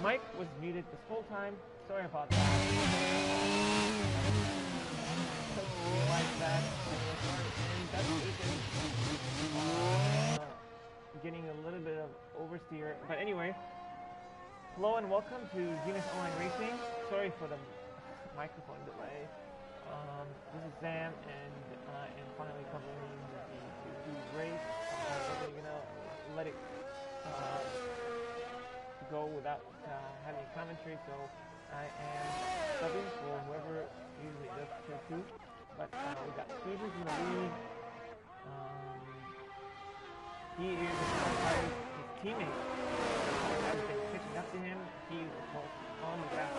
mic was muted this whole time. Sorry about that. Like that. And that's getting a little bit of oversteer. But anyway, hello and welcome to Zenith Online Racing. Sorry for the microphone delay. This is Sam, and finally covering the race. We're gonna let it go without having commentary, so I am subbing for whoever usually does tier 2. But we got Stevens in the lead. He is his teammate has been pitching up to him. He was on the back.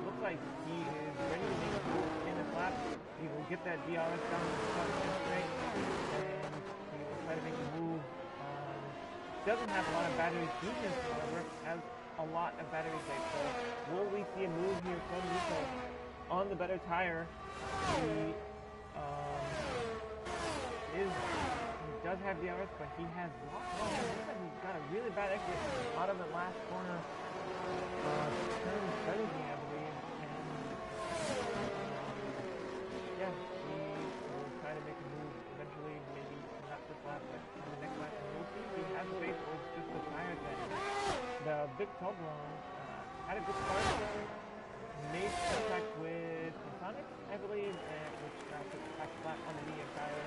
Looks like he is ready to make a move in this lap. He will get that DRS down to the straight, and he will try to make a move. Doesn't have a lot of battery fusions, however, has a lot of battery life. So will we see a move here from Nico on the better tire? He does have DRS, but he has lost. Looks like he's got a really bad exit out of the last corner. Turn 17, I believe. And yeah, he will try to make a move eventually, maybe not this lap, but in the next lap. We'll see if he has a race or it's just the tire thing. The big Toblerone had a good start, made contact with Sonic, I believe, which took the back flat on the medium tire.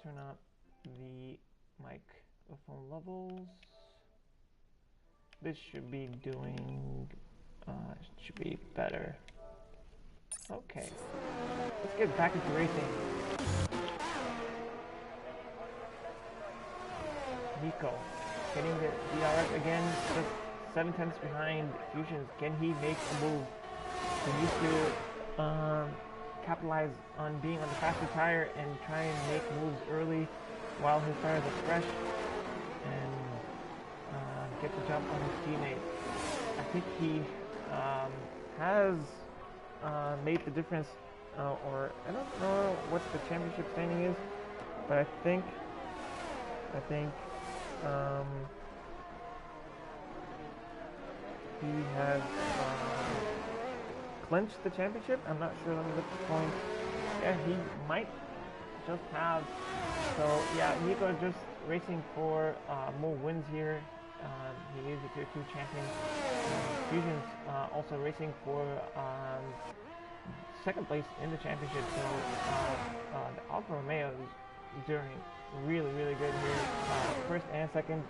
Turn up the microphone levels. This should be doing, should be better. Okay, let's get back into racing. Nico getting the DRS again, just 7/10 behind Fusions. Can he make a move? He needs to capitalize on being on the faster tire and try and make moves early while his tires are fresh and get the jump on his teammate. I think he has made the difference, or I don't know what the championship standing is, but I think he has clinched the championship. I'm not sure. Let me look at the points. Yeah, he might just have. So yeah, Nico is just racing for more wins here. He is a tier 2 champion. Fusion's also racing for second place in the championship. So the Alfa Romeo is doing really good here. First and second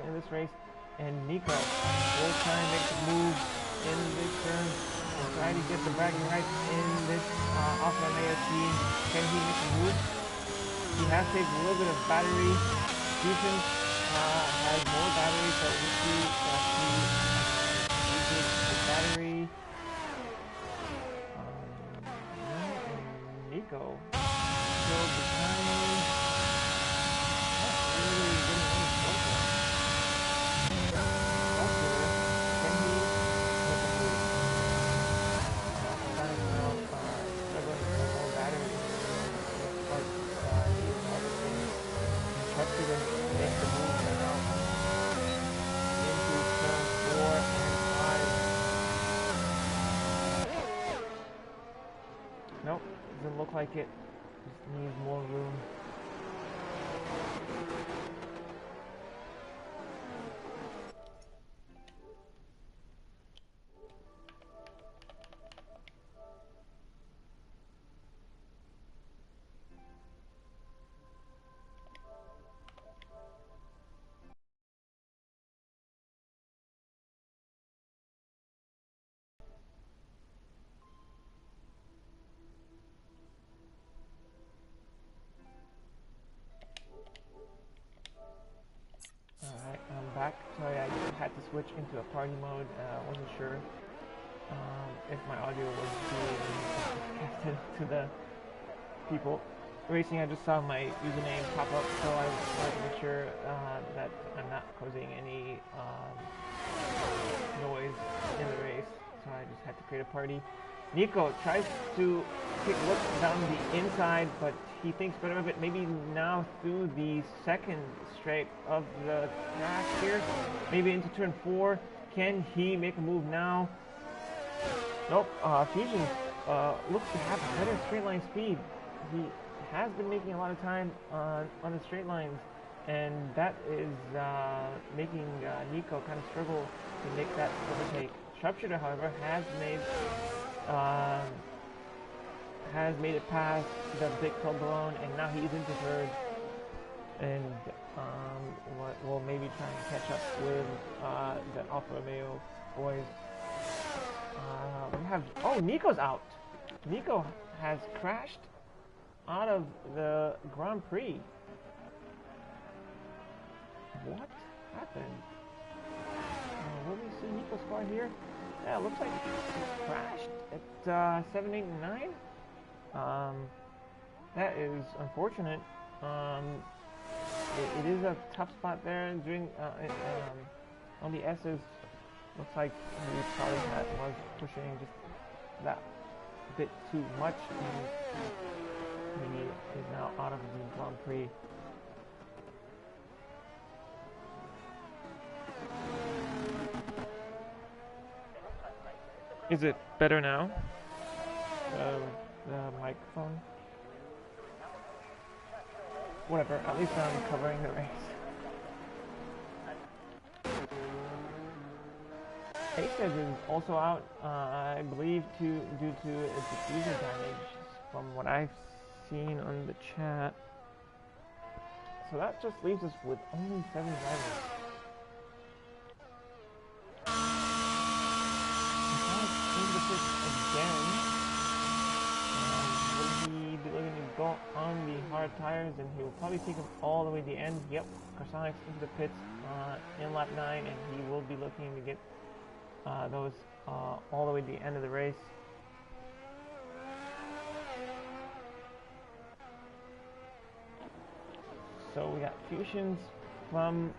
in this race. And Nico will try and make the move in this turn. Trying to get the bragging rights in this Alfa Romeo team. Can he make a move? He has saved a little bit of battery. Fusion has more battery, so we see that he uses the battery. And Nico still behind. Not really getting any closer. Can he make a move? Nope, doesn't look like it. Just needs more room. Alright, I'm back. Sorry, I had to switch into a party mode. I wasn't sure if my audio was being casted to the people racing. I just saw my username pop up, so I wanted to make sure that I'm not causing any noise in the race. So I just had to create a party. Nico tries to look down the inside, but he thinks better of it. Maybe now through the second straight of the track here, maybe into turn 4. Can he make a move now? Nope. Fusion looks to have better straight line speed. He has been making a lot of time on the straight lines, and that is making Nico kind of struggle to make that overtake. Sharpshooter, however, has made it past the big Toblerone, and now he's into third, and will maybe try and catch up with the Alfa Romeo boys. Nico's out. Nico has crashed out of the Grand Prix. What happened? Will we see Nico's car here? Yeah, it looks like he crashed at 7, 8, and 9. That is unfortunate. It is a tough spot there during on the S's. Looks like he probably was pushing just that bit too much, and he is now out of the Grand Prix. Is it better now? The microphone? Whatever, at least I'm covering the race. Hayes is also out, I believe, due to a diffuser damage, from what I've seen on the chat. So that just leaves us with only 7 drivers. Again, will he be looking to go on the hard tires, and he will probably take them all the way to the end. Yep, Carsonics into the pits in lap 9, and he will be looking to get those all the way to the end of the race. So we got Fusions from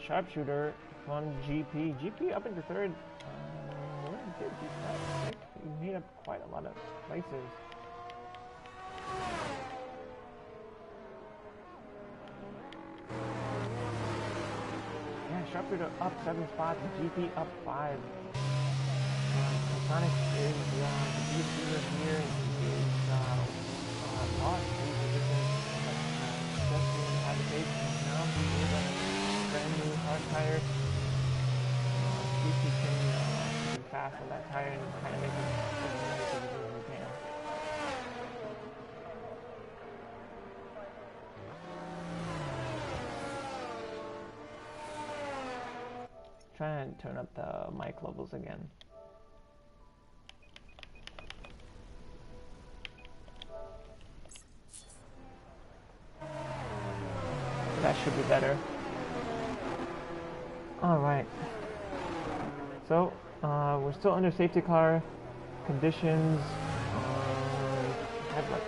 Sharpshooter from GP. GP up into third. Where did he start? I think he made up quite a lot of places. Yeah, Sharpshooter up 7 spots, GP up 5. Sonic is the diffuser here. He is lost in position, but successfully had the pace, and now he is on a brand new hard tire. GP can be fast on that tire and kind of make it as many positions as we can. Try and turn up the mic levels again. That should be better. Alright. So, we're still under safety car conditions. Have like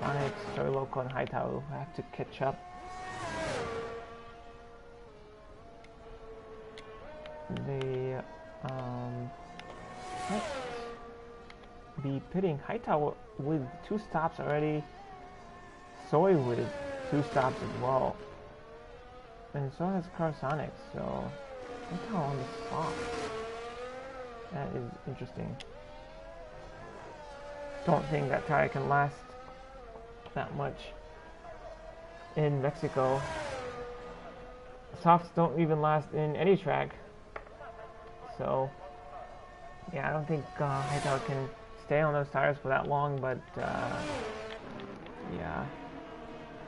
Sonic, Story Local, and Hightower will have to catch up. They might be pitting Hightower with 2 stops already. Soy with 2 stops as well. And so has Carsonic, so Hightower on the spot. That is interesting. Don't think that tire can last that much in Mexico. Softs don't even last in any track. So, yeah, I don't think Hightower can stay on those tires for that long, but yeah,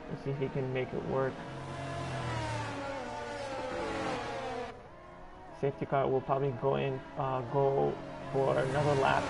let's see if he can make it work. Safety car will probably go for another lap.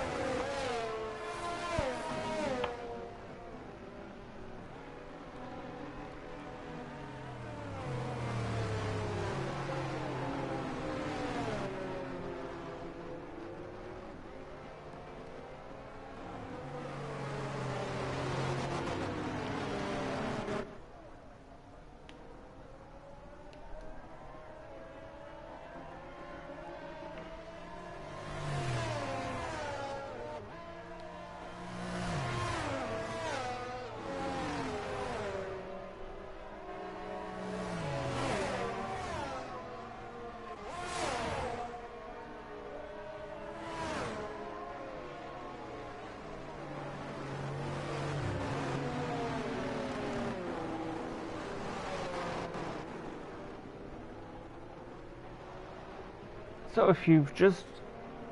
So if you've just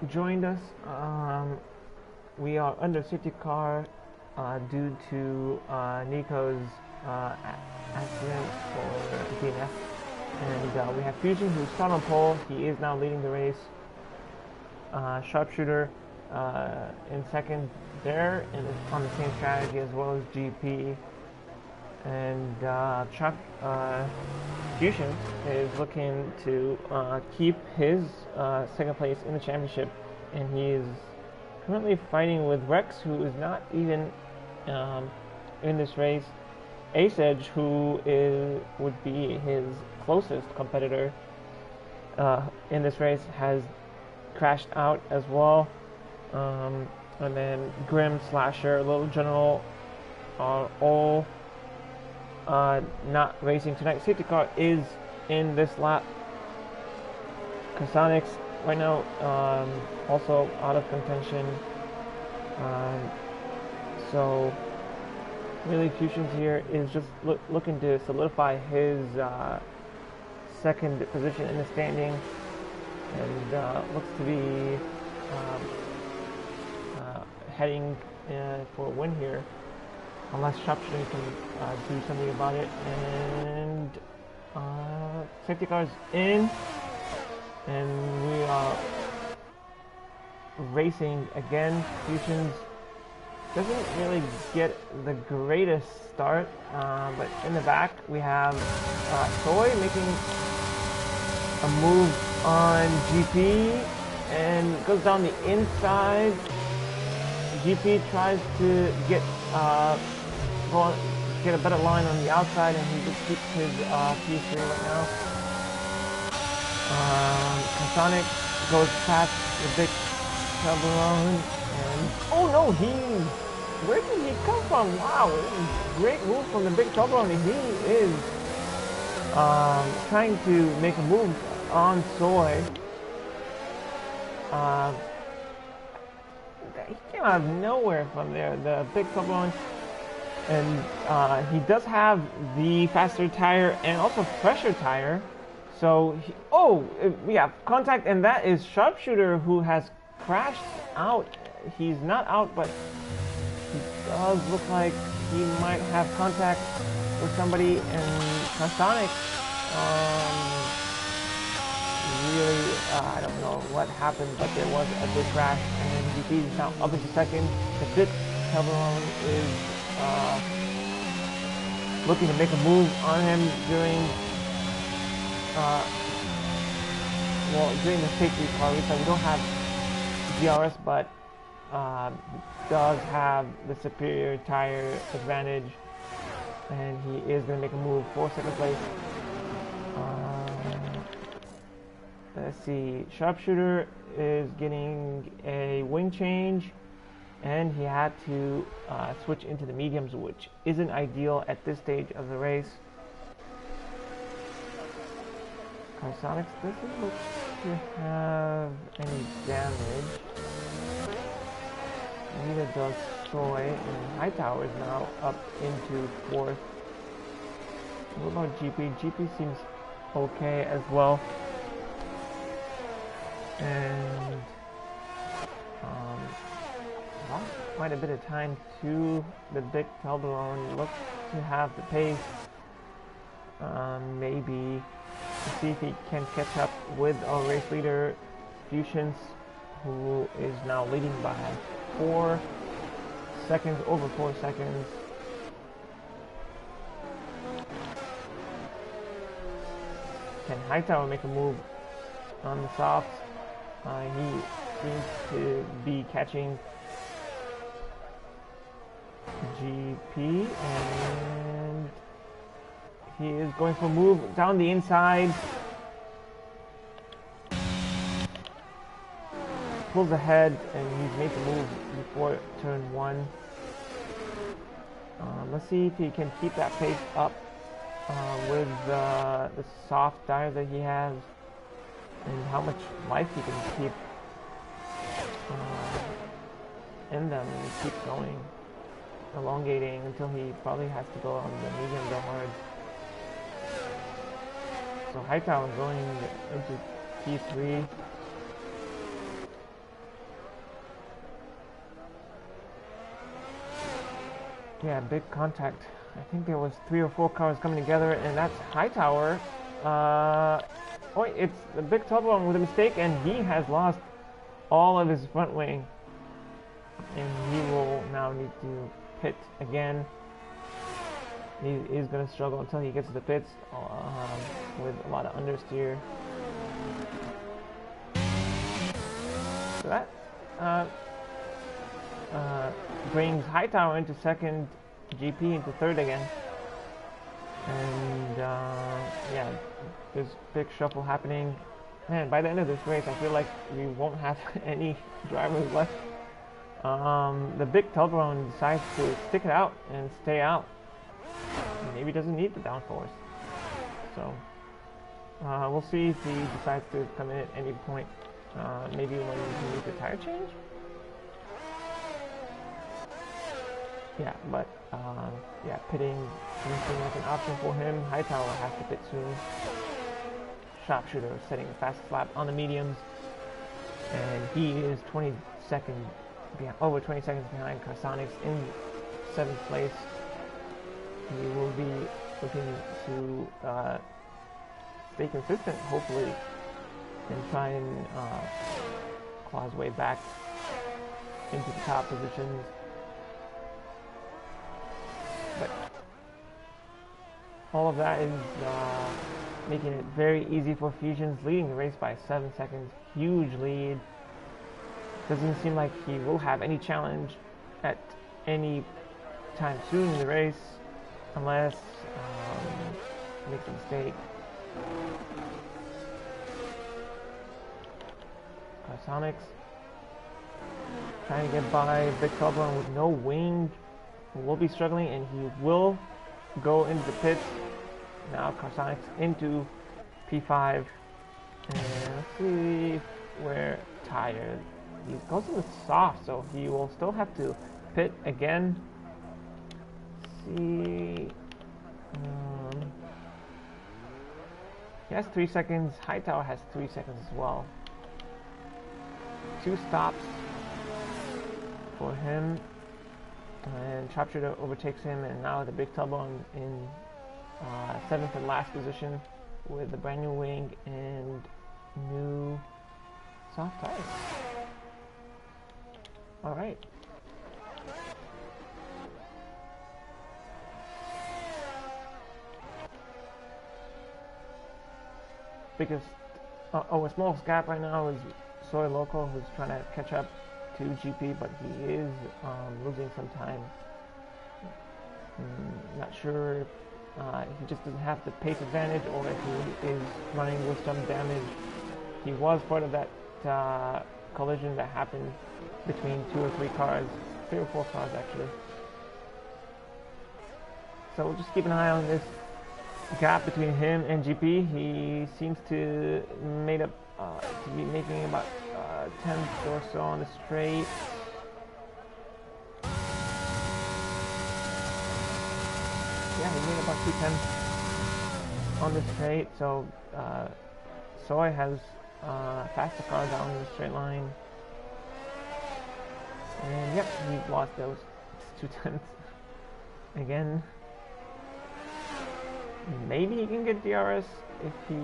joined us, we are under safety car due to Nico's accident for DNF. And we have Fusion, who's started on pole. He is now leading the race. Sharpshooter in second there, and on the same strategy as well as GP. And Fusion is looking to keep his second place in the championship, and he is currently fighting with Rex, who is not even in this race. Ace Edge, who would be his closest competitor in this race, has crashed out as well. And then Grim, Slasher, Little General are all not racing tonight. Safety car is in this lap. Carsonics right now also out of contention. So really Fusions here is just looking to solidify his second position in the standing, and looks to be heading for a win here, unless Sharpshooter can do something about it. And safety car's in, and we are racing again. Fusions doesn't really get the greatest start, but in the back we have Soy making a move on GP and goes down the inside. GP tries to get a better line on the outside, and he just keeps his P3 right now. Sonic goes past the big Toblerone, and oh no, where did he come from? Wow, great move from the big Toblerone. He is trying to make a move on Soy. He came out of nowhere from there, the big Toblerone. And he does have the faster tire and also fresher tire. So, we have contact, and that is Sharpshooter, who has crashed out. He's not out, but he does look like he might have contact with somebody. And Carsonic, really, I don't know what happened, but there was a big crash, and then GP is now up into second. The big Toblerone is looking to make a move on him during the safety car restart. We don't have DRS, but does have the superior tire advantage, and he is going to make a move for second place. Let's see, Sharpshooter is getting a wing change, and he had to switch into the mediums, which isn't ideal at this stage of the race. Carsonics doesn't look to have any damage. Neither does Soy, and Hightower is now up into fourth. What about GP? GP seems okay as well. And lost quite a bit of time to the big Toblerone. Looks to have the pace. Maybe to see if he can catch up with our race leader, Fusions, who is now leading by 4 seconds, over 4 seconds. Can Hightower make a move on the softs? He seems to be catching GP, and he is going for a move down the inside. Pulls ahead, and he's made the move before turn 1. Let's see if he can keep that pace up with the soft tires that he has, and how much life he can keep in them, and keep going, elongating until he probably has to go on the medium or hard. So Hightower going into P3. Yeah, big contact. I think there was 3 or 4 cars coming together, and that's Hightower. Oh, it's a big trouble with a mistake, and he has lost all of his front wing. And he will now need to pit again. He is going to struggle until he gets to the pits with a lot of understeer. So that brings Hightower into second, GP into third again. And yeah, there's big shuffle happening. Man, by the end of this race, I feel like we won't have any drivers left. The big Toblerone decides to stick it out and stay out. Maybe doesn't need the downforce. So we'll see if he decides to come in at any point. Maybe when he needs a tire change. Yeah, but yeah, pitting doesn't seem like an option for him. Hightower has to pit soon. Sharpshooter setting the fastest lap on the mediums, and he is 20 seconds behind, over 20 seconds behind Carsonics in 7th place. He will be looking to stay consistent, hopefully, and try and claw his way back into the top positions. But all of that is making it very easy for Fusions, leading the race by 7 seconds. Huge lead. Doesn't seem like he will have any challenge at any time soon in the race, unless he makes a mistake. Carsonics trying to get by Big Toblerone with no wing. Will be struggling, and he will go into the pits. Now Carsonics into P5, and let's see where tire. He goes in the soft, so he will still have to pit again. See, he has 3 seconds. Hightower has 3 seconds as well. 2 stops for him. And Sharpshooter overtakes him, and now the big Toblerone in 7th and last position with a brand new wing and new soft tires. All right. Biggest, a smallest gap right now is Soy Local, who's trying to catch up to GP, but he is losing some time. Not sure if he just doesn't have the pace advantage, or if he is running with some damage. He was part of that collision that happened between 2 or 3 cars, 3 or 4 cars actually. So we'll just keep an eye on this gap between him and GP. He seems to be making about 10th or so on the straight. Yeah, he made about 2 tenths on the straight. So Soy has faster car down the straight line. And yep, he lost those 2 tenths again. Maybe he can get DRS if he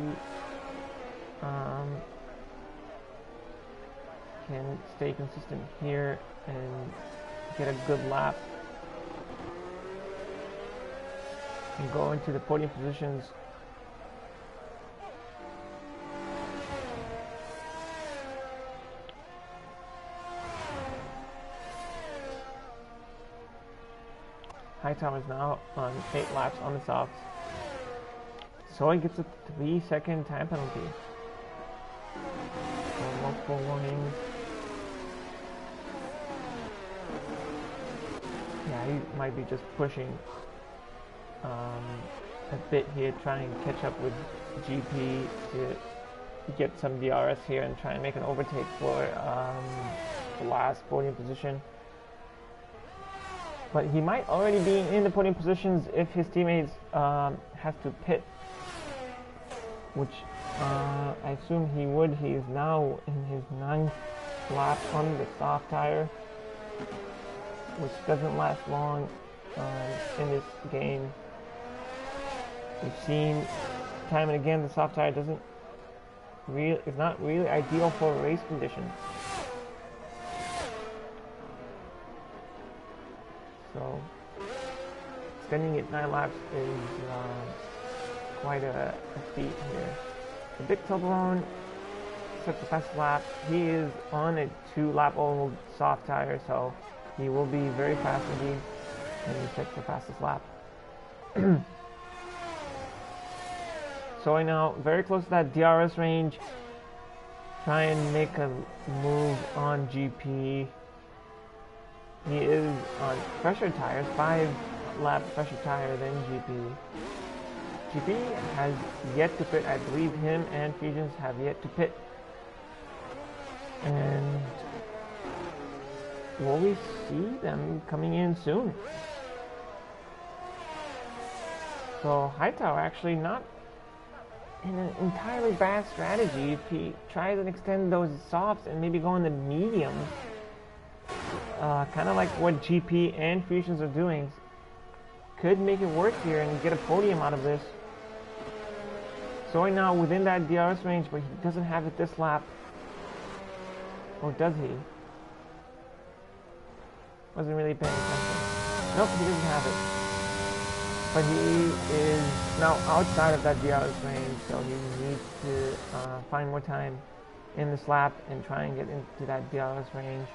can stay consistent here and get a good lap and go into the podium positions. Hightower is now on 8 laps on the softs. So he gets a 3-second time penalty. So multiple warnings. Yeah, he might be just pushing a bit here, trying to catch up with GP to get some DRS here and try and make an overtake for the last podium position. But he might already be in the podium positions if his teammates have to pit, which I assume he would. He is now in his 9th lap on the soft tire, which doesn't last long. in this game. We've seen time and again the soft tire is not really ideal for race conditions. So extending it 9 laps is quite a feat here. The big Toblerone sets the fastest lap. He is on a 2-lap-old soft tire, so he will be very fast indeed, and he sets the fastest lap. So I now very close to that DRS range. Try and make a move on GP. He is on fresher tires, 5-lap fresher tire than GP. GP has yet to pit. I believe him and Fusions have yet to pit. And will we see them coming in soon? So Hightower actually not in an entirely bad strategy. If he tries and extend those softs and maybe go in the mediums, kind of like what GP and Fusions are doing, could make it work here and get a podium out of this. So now within that DRS range, but he doesn't have it this lap. Or does he? Wasn't really paying attention. Nope, he doesn't have it. But he is now outside of that DRS range, so he needs to find more time in this lap and try and get into that DRS range.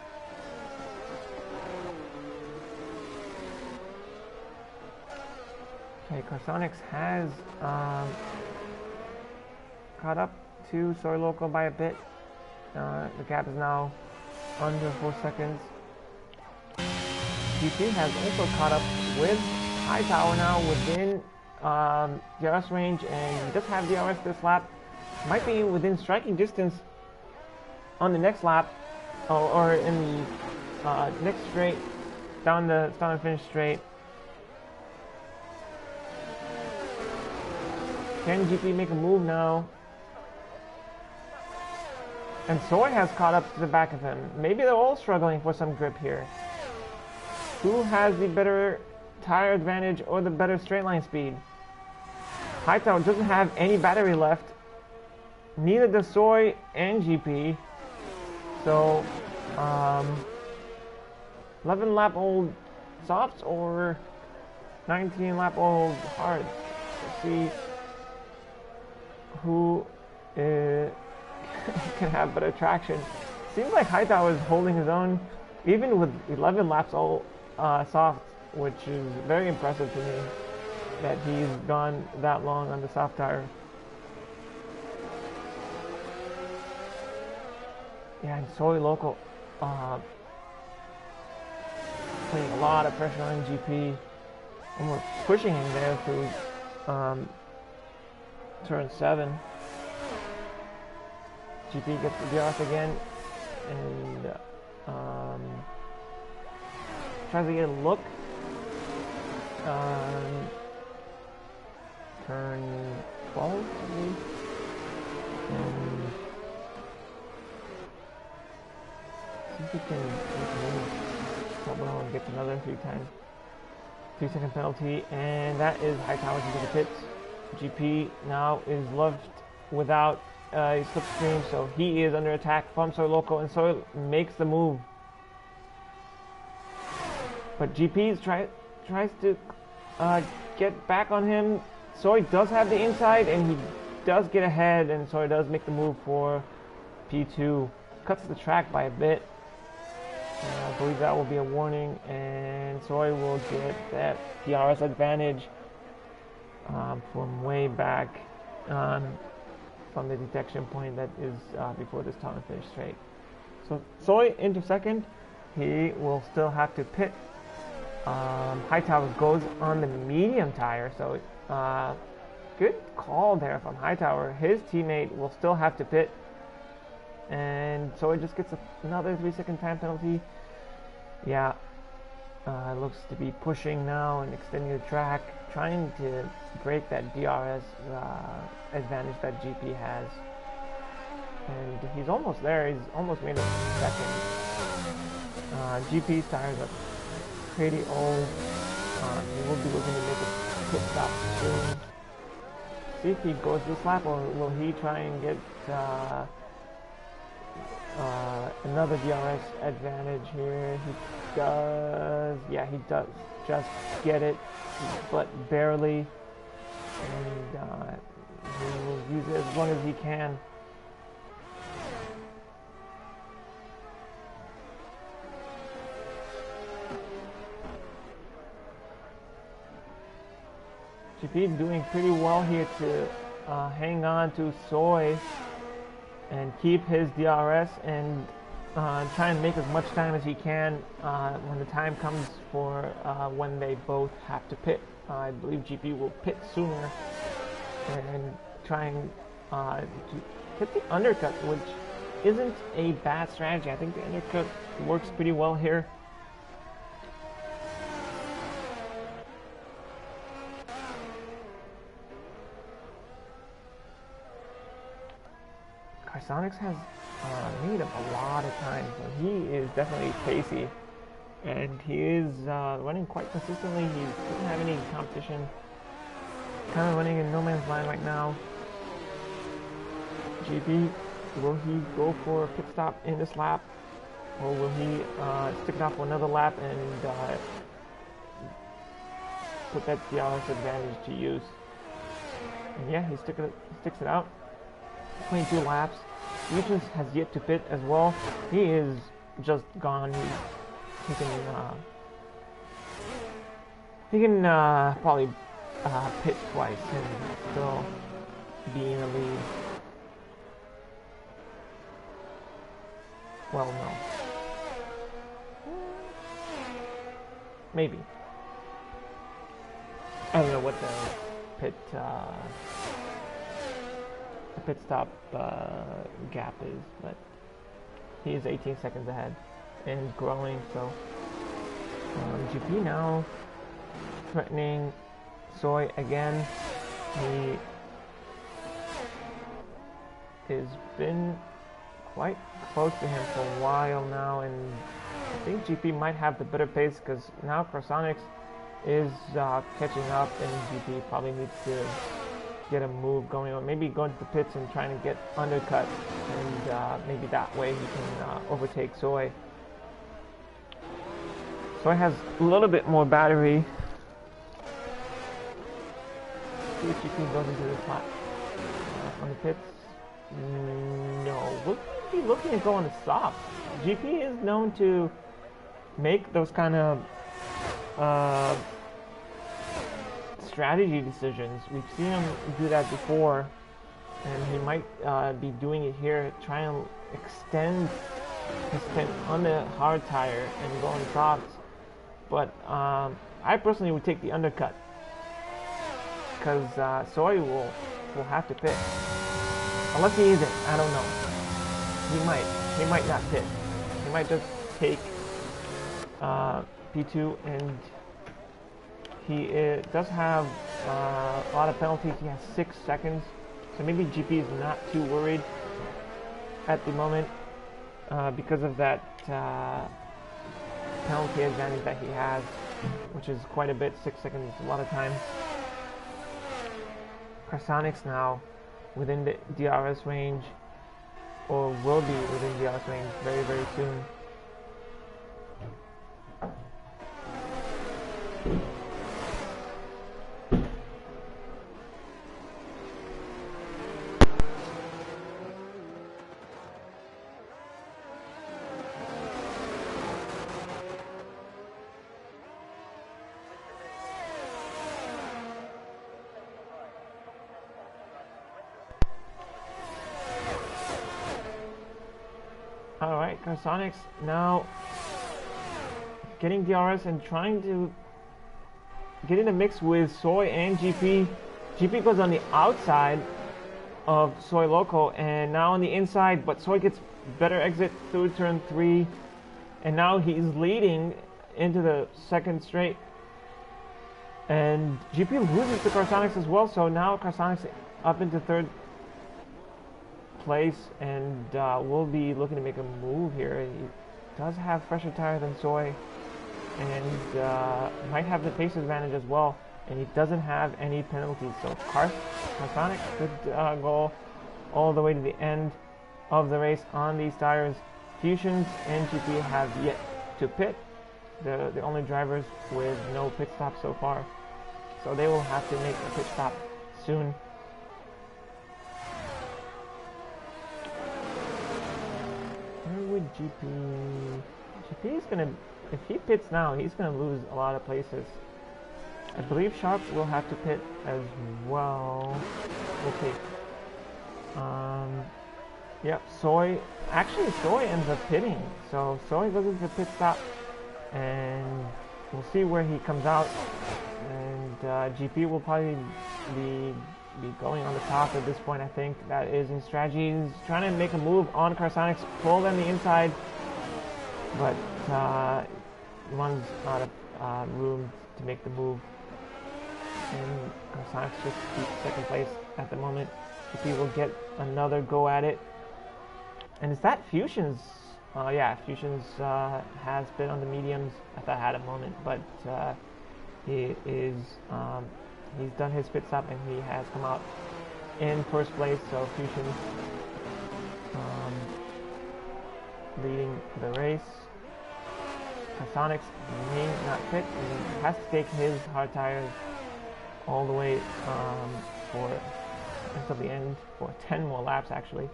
Okay, Carsonics has caught up to Soy Loco by a bit. The gap is now under 4 seconds. GP has also caught up with Hightower now within DRS range, and he does have DRS this lap. Might be within striking distance on the next lap, or in the next straight, down the start and finish straight. Can GP make a move now? And Soy has caught up to the back of him. Maybe they're all struggling for some grip here. Who has the better tire advantage or the better straight line speed? Hightower doesn't have any battery left. Neither does Soy and GP. So, 11 lap old softs or 19 lap old hards. Let's see who can have better traction. Seems like Hightower is holding his own, even with 11 laps old soft, which is very impressive to me that he's gone that long on the soft tire. Yeah, and Soy Loco putting a lot of pressure on GP, almost pushing him there through turn 7. GP gets the DRS again and tries to get a look. Turn 12, I believe. And see if he can move. Gets another 3-second penalty, and that is Hightower into the pits. GP now is left without a slipstream, so he is under attack from Soy Loco, and Soy makes the move. But GP tries to get back on him. Soy does have the inside, and he does get ahead, and Soy does make the move for P2. Cuts the track by a bit. I believe that will be a warning, and Soy will get that DRS advantage from way back from the detection point that is before this time and finish straight. So Soy into second. He will still have to pit. Hightower goes on the medium tire, so good call there from Hightower. His teammate will still have to pit, and so it just gets another 3-second time penalty. Yeah, looks to be pushing now and extending the track, trying to break that DRS advantage that GP has. And he's almost there. He's almost made it second. GP's tires are pretty old. He will be looking to make a pit stop soon. See if he goes this lap, or will he try and get another DRS advantage here? He does. Yeah, he does just get it, but barely. And he will use it as long as he can. GP doing pretty well here to hang on to Soy and keep his DRS and try and make as much time as he can when the time comes for when they both have to pit. I believe GP will pit sooner and try and hit the undercut, which isn't a bad strategy. I think the undercut works pretty well here. Carsonix has made up a lot of time, so he is definitely pacey, and he is running quite consistently. He doesn't have any competition, kind of running in no man's land right now. GP, will he go for a pit stop in this lap, or will he stick it out for another lap and put that DRS advantage to use? And yeah, he sticks it out. 22 laps. Fusions has yet to pit as well. He is just gone. He can probably pit twice and still be in the lead. Well, no. Maybe. I don't know what the pit stop gap is, but he is 18 seconds ahead and growing. So GP now threatening Soy again. He has been quite close to him for a while now, and I think GP might have the better pace because now Carsonix is catching up, and GP probably needs to get a move going on, maybe going to the pits and trying to get undercut, and maybe that way he can overtake Soy. Soy has a little bit more battery. See if GP goes into this lap on the pits. No, we'll be looking to go on the soft. GP is known to make those kind of strategy decisions. We've seen him do that before, and he might be doing it here, try and extend his stint on the hard tire and go on the softs. But I personally would take the undercut, because Soy will have to pit. Unless he isn't, I don't know. He might not pit. He might just take P2, and he does have a lot of penalties. He has 6 seconds, so maybe GP is not too worried at the moment because of that penalty advantage that he has, which is quite a bit. 6 seconds is a lot of time. Carsonix now within the DRS range, or will be within DRS range very, very soon. Alright, Carsonix now getting DRS and trying to get in the mix with Soy and GP. GP goes on the outside of Soy Loco and now on the inside, but Soy gets better exit through turn 3, and now he's leading into the second straight. And GP loses to Carsonix as well, so now Carsonix up into third place, and we'll be looking to make a move here. He does have fresher tire than Soy, and might have the pace advantage as well. And he doesn't have any penalties, so Carsonic could go all the way to the end of the race on these tires. Fusions and GP have yet to pit. They're the only drivers with no pit stop so far, so they will have to make a pit stop soon. Where would GP is gonna, if he pits now, he's gonna lose a lot of places. I believe Sharp will have to pit as well. Okay. Yep, Soy ends up pitting, so Soy goes into pit stop, and we'll see where he comes out. And GP will probably be going on the top at this point. I think that is his strategy. He's trying to make a move on Carsonics, pull them the inside, but runs out of room to make the move. And Carsonics just keeps second place at the moment. GP will get another go at it. And is that Fusions? Yeah, Fusions has been on the mediums. I thought I had a moment, but he is he's done his pit stop and he has come out in first place. So Fusions leading the race. Carsonics may not pit. He has to take his hard tires all the way until the end for 10 more laps actually.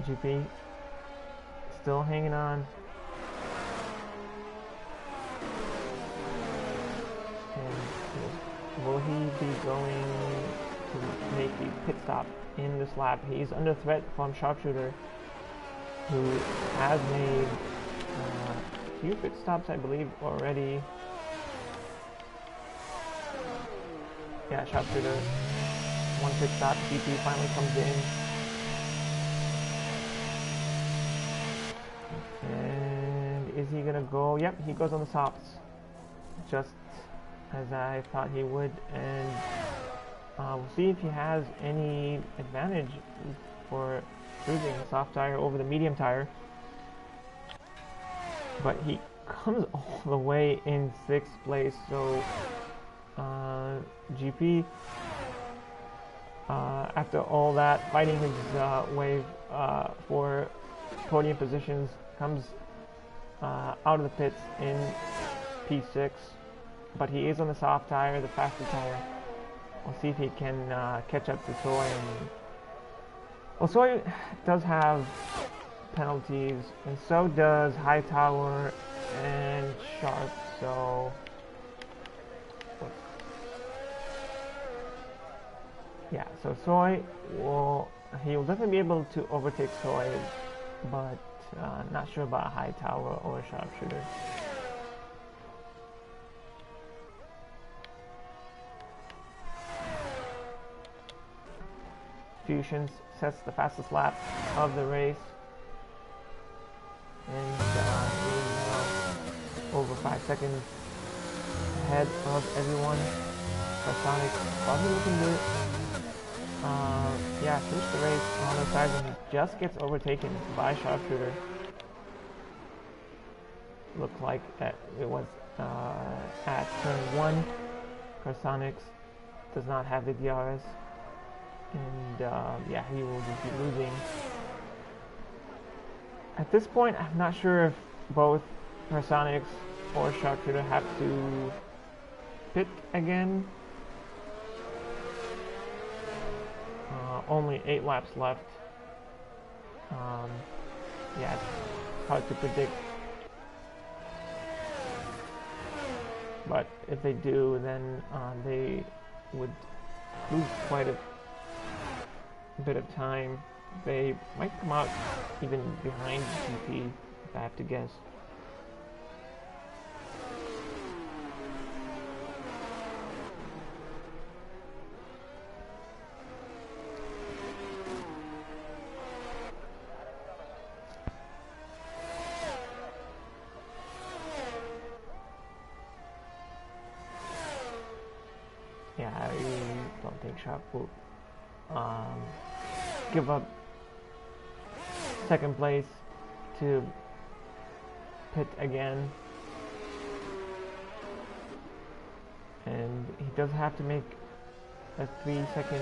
GP still hanging on. And will he be going to make the pit stop in this lap? He's under threat from Sharpshooter, who has made a few pit stops, I believe, already. Yeah, Sharpshooter, one pit stop. GP finally comes in. And is he gonna go? Yep, he goes on the softs, just as I thought he would. And we'll see if he has any advantage for choosing the soft tire over the medium tire. But he comes all the way in 6th place, so GP, after all that, fighting his way for podium positions, comes out of the pits in P6, but he is on the soft tire, the faster tire. We'll see if he can catch up to Soy. Well, Soy does have penalties, and so does Hightower and Sharp, so yeah, so Soy will definitely be able to overtake Soy, but not sure about Hightower or Sharpshooter. Fusions sets the fastest lap of the race, and he's over 5 seconds ahead of everyone. Carsonic probably looking to finish the race on the side, and he just gets overtaken by Sharpshooter. Looked like it was at turn 1. Carsonics does not have the DRS, and he will just be losing. At this point, I'm not sure if both Carsonics or Sharpshooter have to pit again. Only 8 laps left. It's hard to predict. But if they do, then they would lose quite a bit of time. They might come out even behind GP, if I have to guess. Yeah, I really don't think Sharp will give up second place to pit again. And he does have to make a 3-second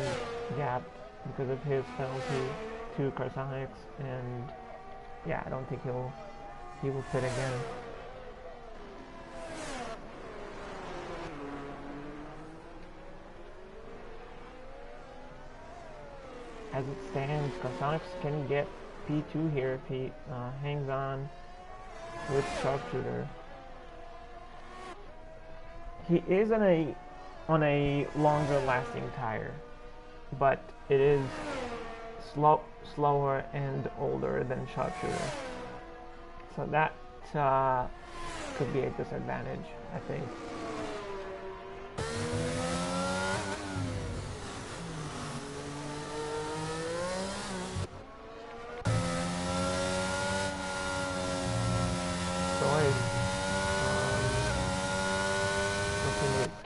gap because of his penalty to Carsonics, and yeah, I don't think he will pit again. As it stands, Carsonics can get P2 here if he hangs on with Sharpshooter. He is on a longer lasting tire, but it is slower and older than Sharpshooter, so that could be a disadvantage, I think.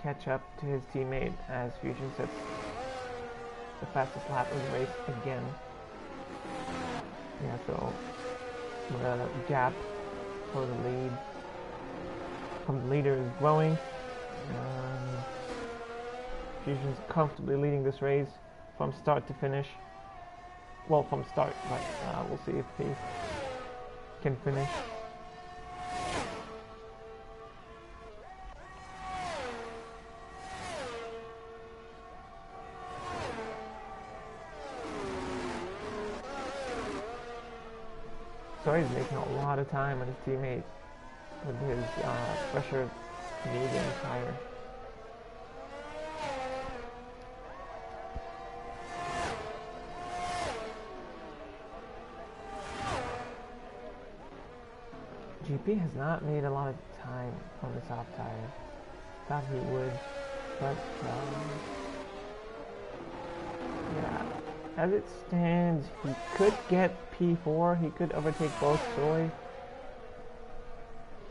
Catch up to his teammate as Fusion sets the fastest lap of the race again. Yeah, so the gap for the lead from the leader is growing. Fusion's comfortably leading this race from start to finish. Well, from start, but we'll see if he can finish. So he's making a lot of time on his teammate with his pressure medium tire. GP has not made a lot of time on the soft tire. Thought he would, but yeah. As it stands, he could get P4. He could overtake both Soy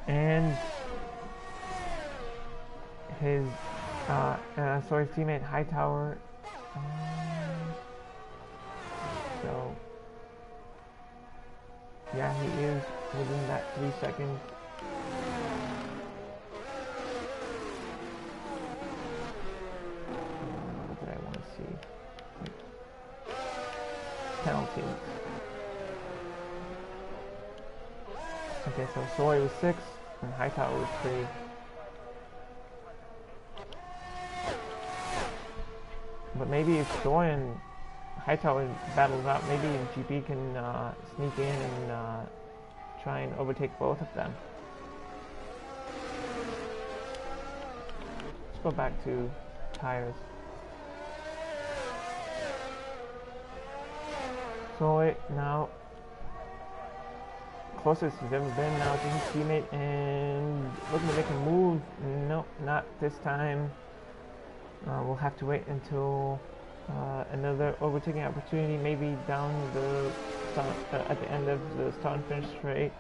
and his Soy's teammate Hightower. So yeah, he is within that 3 seconds. What did I want to see? Penalty. Okay, so Soy was 6 and Hightower was 3. But maybe if Soy and Hightower battles out, maybe GP can sneak in and try and overtake both of them. Let's go back to tires. Soy now closest he's ever been now to his teammate and looking to make a move. Nope, not this time. We'll have to wait until another overtaking opportunity, maybe down the at the end of the start and finish straight.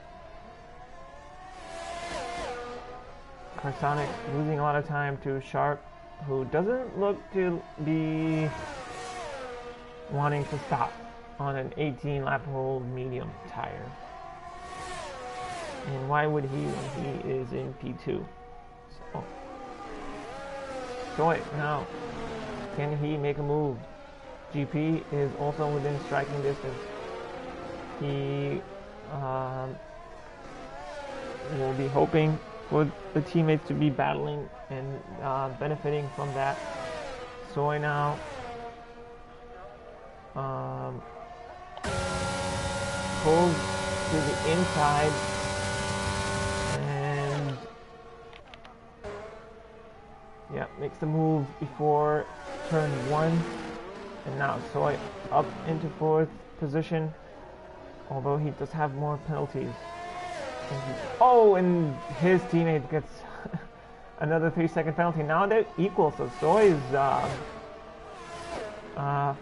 Carsonic losing a lot of time to Sharp, who doesn't look to be wanting to stop on an 18 lap hole medium tire. And why would he when he is in P2? So, Soy now, can he make a move? GP is also within striking distance. He will be hoping for the teammates to be battling and benefiting from that. Soy now pulls to the inside and yeah, makes the move before turn 1, and now Soy up into 4th position, although he does have more penalties. And his teammate gets another 3-second penalty. Now they're equal, so Soy's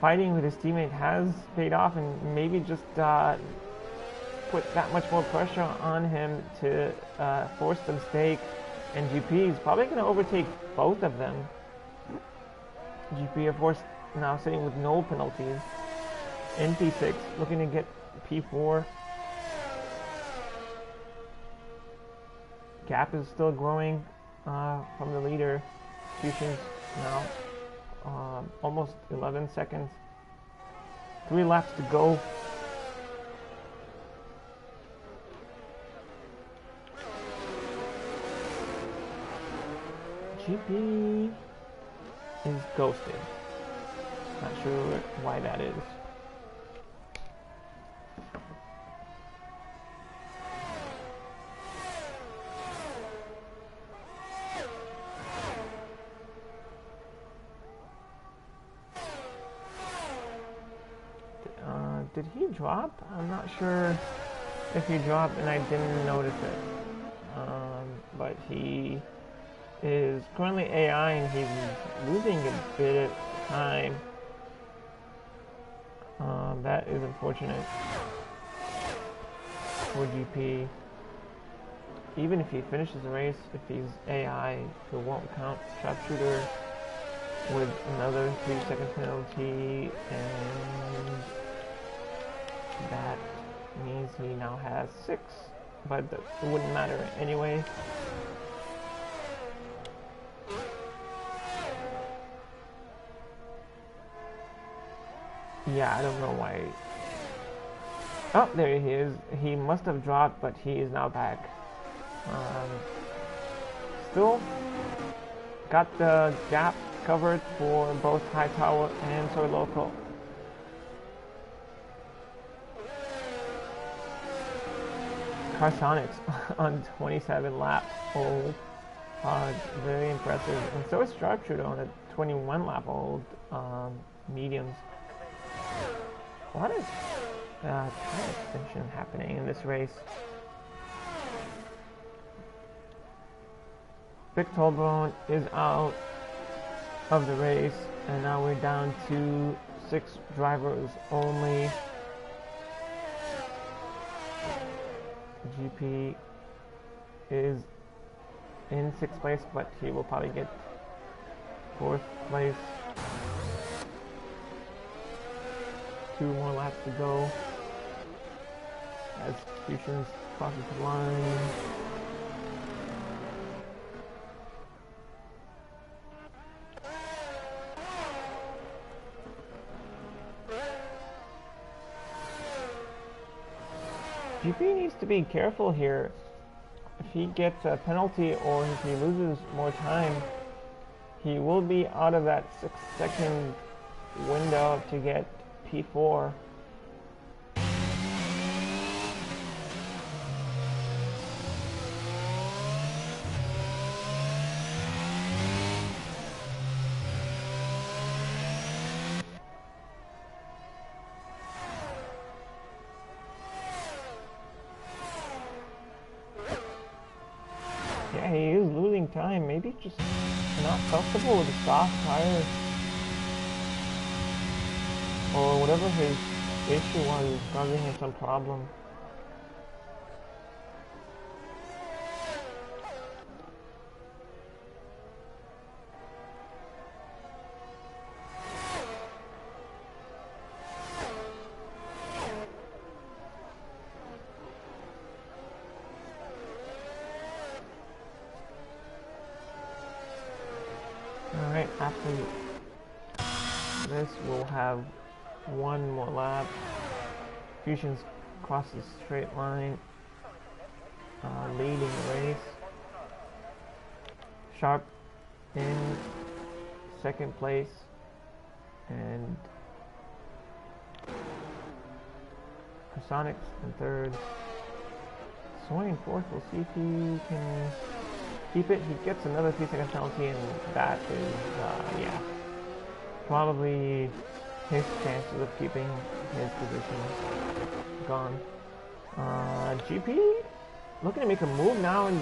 fighting with his teammate has paid off, and maybe just put that much more pressure on him to force the mistake. And GP is probably going to overtake both of them. GP, of course, now sitting with no penalties in P6, looking to get P4. gap is still growing from the leader. Fusions now almost 11 seconds. 3 laps to go. GP is ghosted. Not sure why that is. Did he drop? I'm not sure if he dropped and I didn't notice it. But he is currently AI and he's losing a bit of time. That is unfortunate for GP. Even if he finishes the race, if he's AI, it won't count. Sharpshooter with another 3-second penalty, and that means he now has 6, but it wouldn't matter anyway. Yeah, I don't know why. Oh, there he is. He must have dropped, but he is now back. Still got the gap covered for both Hightower and Soy Local. Carsonics on 27 laps old. Very impressive. And so is Sharpshooter on a 21 lap old mediums. A lot of tire extension happening in this race. Big Tolbone is out of the race, and now we're down to 6 drivers only. GP is in 6th place, but he will probably get 4th place. 2 more laps to go as Fusions crosses the line. GP needs to be careful here. If he gets a penalty or if he loses more time, he will be out of that 6-second window to get P4. Yeah, he is losing time. Maybe just not comfortable with the soft tires. Or whatever his issue was is causing him some problem. Alright, after this we'll have 1 more lap. Fusions crosses straight line, leading the race. Sharp in 2nd place, and Sonics in 3rd. Soy in 4th. We'll see if he can keep it. He gets another 3-second penalty, and that is, yeah, probably his chances of keeping his position gone. GP looking to make a move now and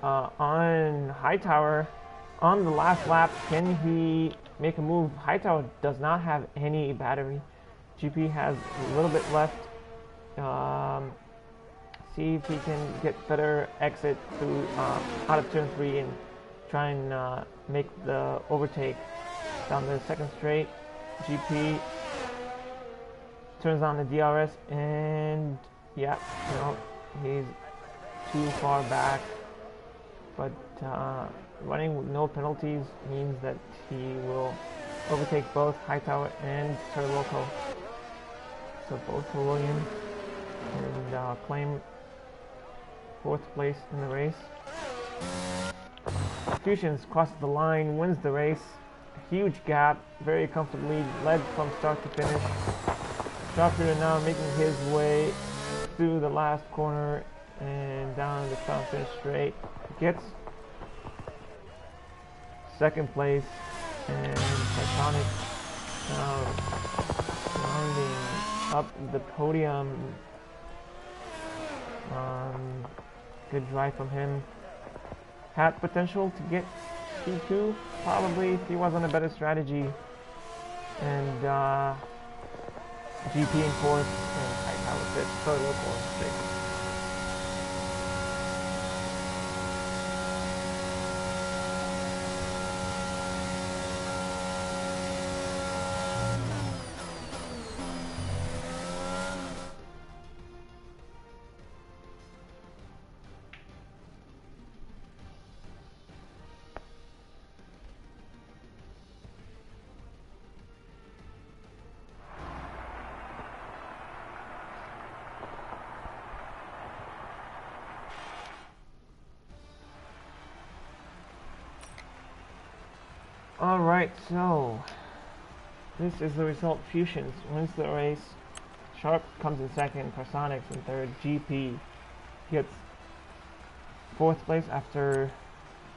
on Hightower on the last lap. Can he make a move? Hightower does not have any battery. GP has a little bit left. See if he can get better exit through out of turn 3 and try and make the overtake down the 2nd straight. GP turns on the DRS, and yeah, you know, he's too far back, but running with no penalties means that he will overtake both Hightower and Sir Loco. So both for Williams, and claim 4th place in the race. Fusions crosses the line, wins the race. Huge gap, very comfortably led from start to finish. Sharpshooter now making his way through the last corner and down the start finish straight. Gets 2nd place, and Titanic now rounding up the podium. Good drive from him. Had potential to get P2, probably, if he was on a better strategy. And GP in 4th, and Hightower 5th, Sir Loco in 6th. Alright, so this is the result. Fusions wins the race. Sharp comes in 2nd, Parsonics in 3rd, GP gets 4th place after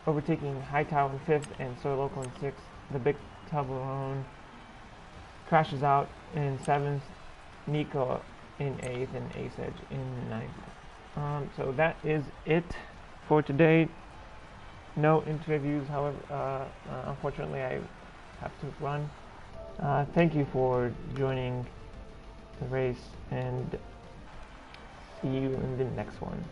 overtaking Hightower in 5th and Sir Loco in 6th. The big Toblerone crashes out in 7th, Nico in 8th, and Ace Edge in 9th. So that is it for today. No interviews, however, unfortunately I have to run. Thank you for joining the race, and see you in the next one.